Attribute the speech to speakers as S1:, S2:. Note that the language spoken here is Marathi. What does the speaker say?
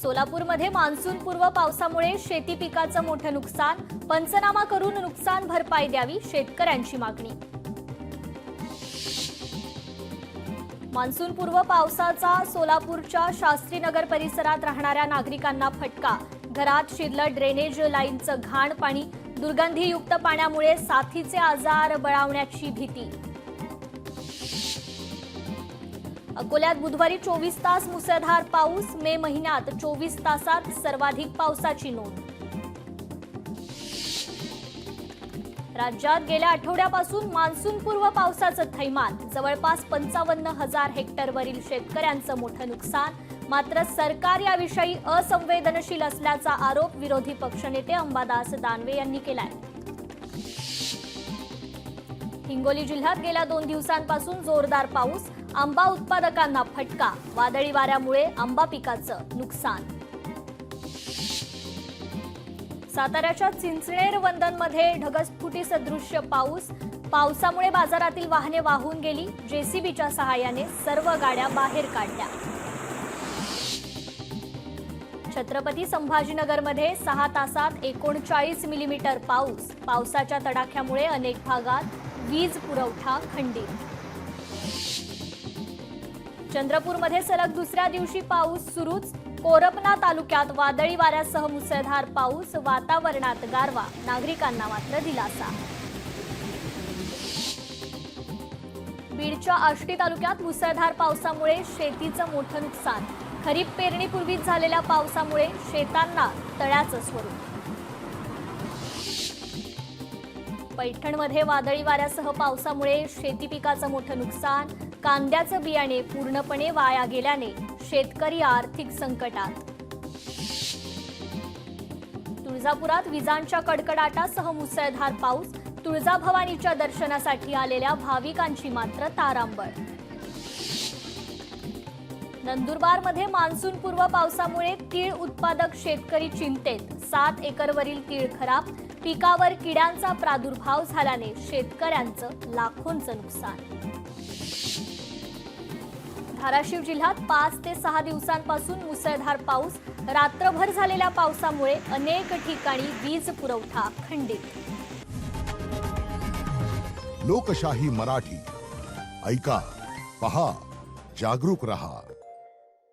S1: सोलापूरमध्ये मान्सूनपूर्व पावसामुळे शेती पिकाचं मोठं नुकसान, पंचनामा करून नुकसान भरपाई द्यावी, शेतकऱ्यांची मागणी। मान्सूनपूर्व पावसाचा सोलापूरच्या शास्त्रीनगर परिसरात राहणाऱ्या नागरिकांना फटका। घरात शिरलं ड्रेनेज लाईनचं घाण पाणी, दुर्गंधीयुक्त पाण्यामुळे साथीचे आजार बळावण्याची भीती। अकोल्यात बुधवारी 24 तास मुसळधार पाऊस, मे महिन्यात 24 तासात सर्वाधिक पावसाची नोंद। राज्यात गेल्या आठवड्यापासून मान्सूनपूर्व पावसाचं थैमान, जवळपास 55,000 हेक्टरवरील शेतकऱ्यांचं मोठं नुकसान। मात्र सरकार याविषयी असंवेदनशील असल्याचा आरोप विरोधी पक्षनेते अंबादास दानवे यांनी केलाय। हिंगोली जिल्ह्यात गेल्या 2 दिवसांपासून जोरदार पाऊस, आंबा उत्पादकांना फटका, वादळी वाऱ्यामुळे आंबा पिकाचं नुकसान। साताऱ्याच्या चिंचणेर वंदनमध्ये ढगफुटी सदृश्य पाऊस, पावसामुळे बाजारातील वाहने वाहून गेली, जेसीबीच्या सहाय्याने सर्व गाड्या बाहेर काढल्या। छत्रपती संभाजीनगरमध्ये 6 तासात 39 मिलीमीटर पाऊस, पावसाच्या तडाख्यामुळे अनेक भागात वीज पुरवठा खंडित। चंद्रपूरमध्ये सलग दुसऱ्या दिवशी पाऊस सुरूच, कोरपना तालुक्यात वादळी वाऱ्यासह मुसळधार पाऊस, वातावरणात गारवा, नागरिकांना मात्र दिलासा। बीडच्या आष्टी तालुक्यात मुसळधार पावसामुळे शेतीचं मोठं नुकसान, खरीप पेरणीपूर्वीच झालेल्या पावसामुळे शेतांना तळ्याचं स्वरूप। पैठणमध्ये वादळी वाऱ्यासह पावसामुळे शेती पिकाचं मोठं नुकसान, कांद्याचं बियाणे पूर्णपणे वाया गेल्याने शेतकरी आर्थिक संकटात। तुळजापुरात विजांच्या कडकडाटासह मुसळधार पाऊस, तुळजाभवानीच्या दर्शनासाठी आलेल्या भाविकांची मात्र तारांबळ। नंदुरबारमध्ये मान्सूनपूर्व पावसामुळे तीळ उत्पादक शेतकरी चिंतेत, 7 एकरवरील तीळ खराब, पिकावर किड्यांचा प्रादुर्भाव झाल्याने शेतकऱ्यांचं लाखोंचं नुकसान। धाराशिव जिल्ह्यात 5 ते 6 दिवसांपासून मुसळधार पाऊस, रात्रभर झालेल्या पावसामुळे अनेक ठिकाणी वीज पुरवठा खंडित।
S2: लोकशाही मराठी, ऐका, पहा, जागरूक रहा।